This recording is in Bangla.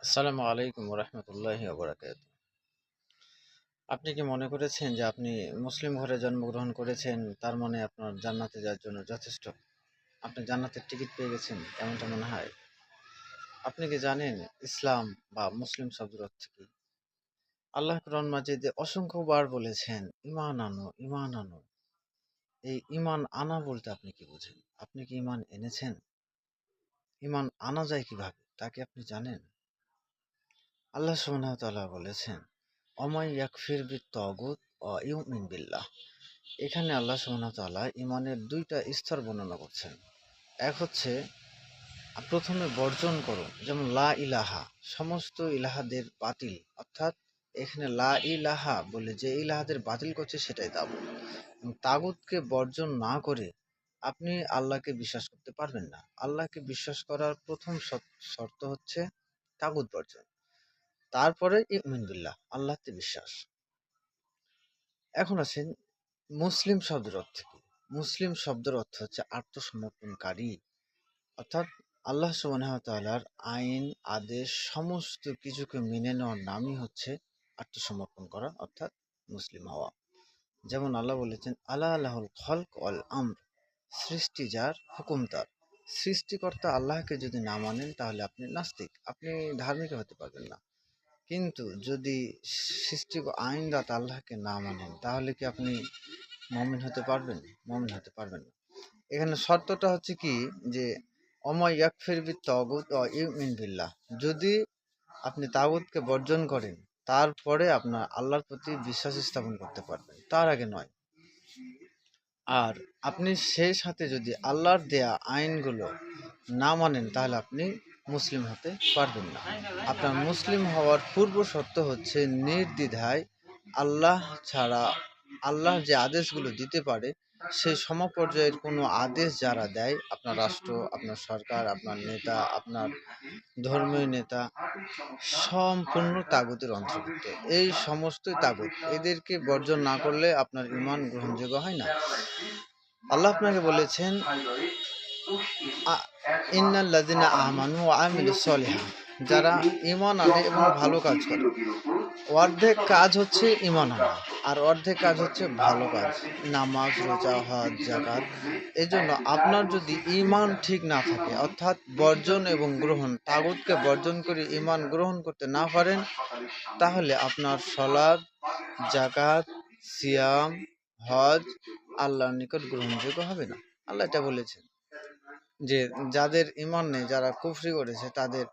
আসসালামু আলাইকুম রহমতুল্লাহি ওবরাকাতুহু। আপনি কি মনে করেছেন যে আপনি মুসলিম ঘরে জন্মগ্রহণ করেছেন তার মানে আপনার জান্নাতে যাওয়ার জন্য যথেষ্ট? আপনি জান্নাতের টিকিট পেয়ে গেছেন এমনটা মনে হয়? আপনি কি জানেন ইসলাম বা মুসলিম শব্দের অর্থ কি? আল্লাহ কোরআন মাজিদে অসংখ্যবার বলেছেন ঈমান আনো, ঈমান আনো। এই ঈমান আনা বলতে আপনি কি বুঝেন? আপনি কি ঈমান এনেছেন? ঈমান আনা যায় কিভাবে তা কি আপনি জানেন? আল্লাহ সুবহানাহু ওয়া তাআলা বলেছেন অমাই ইয়াকফির বিত-তাগুত ওয়া ইউমিন বিল্লাহ। এখানে আল্লাহ সুবহানাহু ওয়া তাআলা ঈমানের দুইটা স্তর বর্ণনা করছেন। এক হচ্ছে প্রথমে বর্জন করো, যেমন লা ইলাহা, সমস্ত ইলাহাদের বাতিল, অর্থাৎ এখানে লা ইলাহা বলে যে ইলাহাদের বাতিল করছে সেটাই তাগুত। তাগুতকে বর্জন না করে আপনি আল্লাহকে বিশ্বাস করতে পারবেন না। আল্লাহকে বিশ্বাস করার প্রথম শর্ত হচ্ছে তাগুত বর্জন, তারপরে ইউমিন বিল্লাহ, আল্লাহতে বিশ্বাস। এখন আসেন মুসলিম শব্দের অর্থ কি? মুসলিম শব্দের অর্থ হচ্ছে আত্মসমর্পণকারী, অর্থাৎ আল্লাহ সুবহানাহু ওয়া তাআলার আইন আদেশ সমস্ত কিছুকে মেনে নেওয়ার নামই হচ্ছে আত্মসমর্পণ করা, অর্থাৎ মুসলিম হওয়া। যেমন আল্লাহ বলেছেন আলা লাহুল খলক ওয়াল আমর, সৃষ্টি যার, হুকুম তার। সৃষ্টিকর্তা আল্লাহকে যদি না মানেন তাহলে আপনি নাস্তিক, আপনি ধার্মিক হতে পারবেন না। কিন্তু যদি সৃষ্টি আইনদাতা আল্লাহকে না মানেন তাহলে কি আপনি মুমিন হতে পারবেন? মুমিন হতে পারবেন না। এখানে শর্তটা হচ্ছে কি, যে অমা ইয়াকফির বিত-তাগুত ওয়া ইউমিন বিল্লাহ, যদি আপনি তাগুতকে বর্জন করেন তারপরে আপনার আল্লাহর প্রতি বিশ্বাস স্থাপন করতে পারবেন, তার আগে নয়। আর আপনি সেই সাথে যদি আল্লাহর দেয়া আইনগুলো না মানেন তাহলে আপনি মুসলিম হতে পারবেন না। আপনার মুসলিম হওয়ার পূর্ব শর্ত হচ্ছে নির্দ্বিধায় আল্লাহ ছাড়া, আল্লাহ যে আদেশগুলো দিতে পারে সেই সমপর্যায়ের কোনো আদেশ যারা দেয়, আপনার রাষ্ট্র, আপনার সরকার, আপনার নেতা, আপনার ধর্মীয় নেতা, সম্পূর্ণ তাগুতের অন্তর্ভুক্ত। এই সমস্তই তাগুত, এদেরকে বর্জন না করলে আপনার ঈমান গ্রহণযোগ্য হয় না। আল্লাহ আপনাকে বলেছেন ইন্নাল্লাযিনা আমানু ওয়া আমিলুস সলিহাত, যারা ঈমান আনে এবং ভালো কাজ করে। অর্ধেক কাজ হচ্ছে ঈমান আনা, আর অর্ধেক কাজ হচ্ছে ভালো কাজ, নামাজ, রোজা, হজ, যাকাত। এজন্য আপনার যদি ঈমান ঠিক না থাকে, অর্থাৎ বর্জন এবং গ্রহণ, তাগুতকে বর্জন করে ঈমান গ্রহণ করতে না পারেন, তাহলে আপনার সালাত, যাকাত, সিয়াম, হজ আল্লাহর নিকট গ্রহণযোগ্য হবে না। আল্লাহ এটা বলেছেন যে যাদের ঈমান নেই, যারা কুফরি করেছে তাদের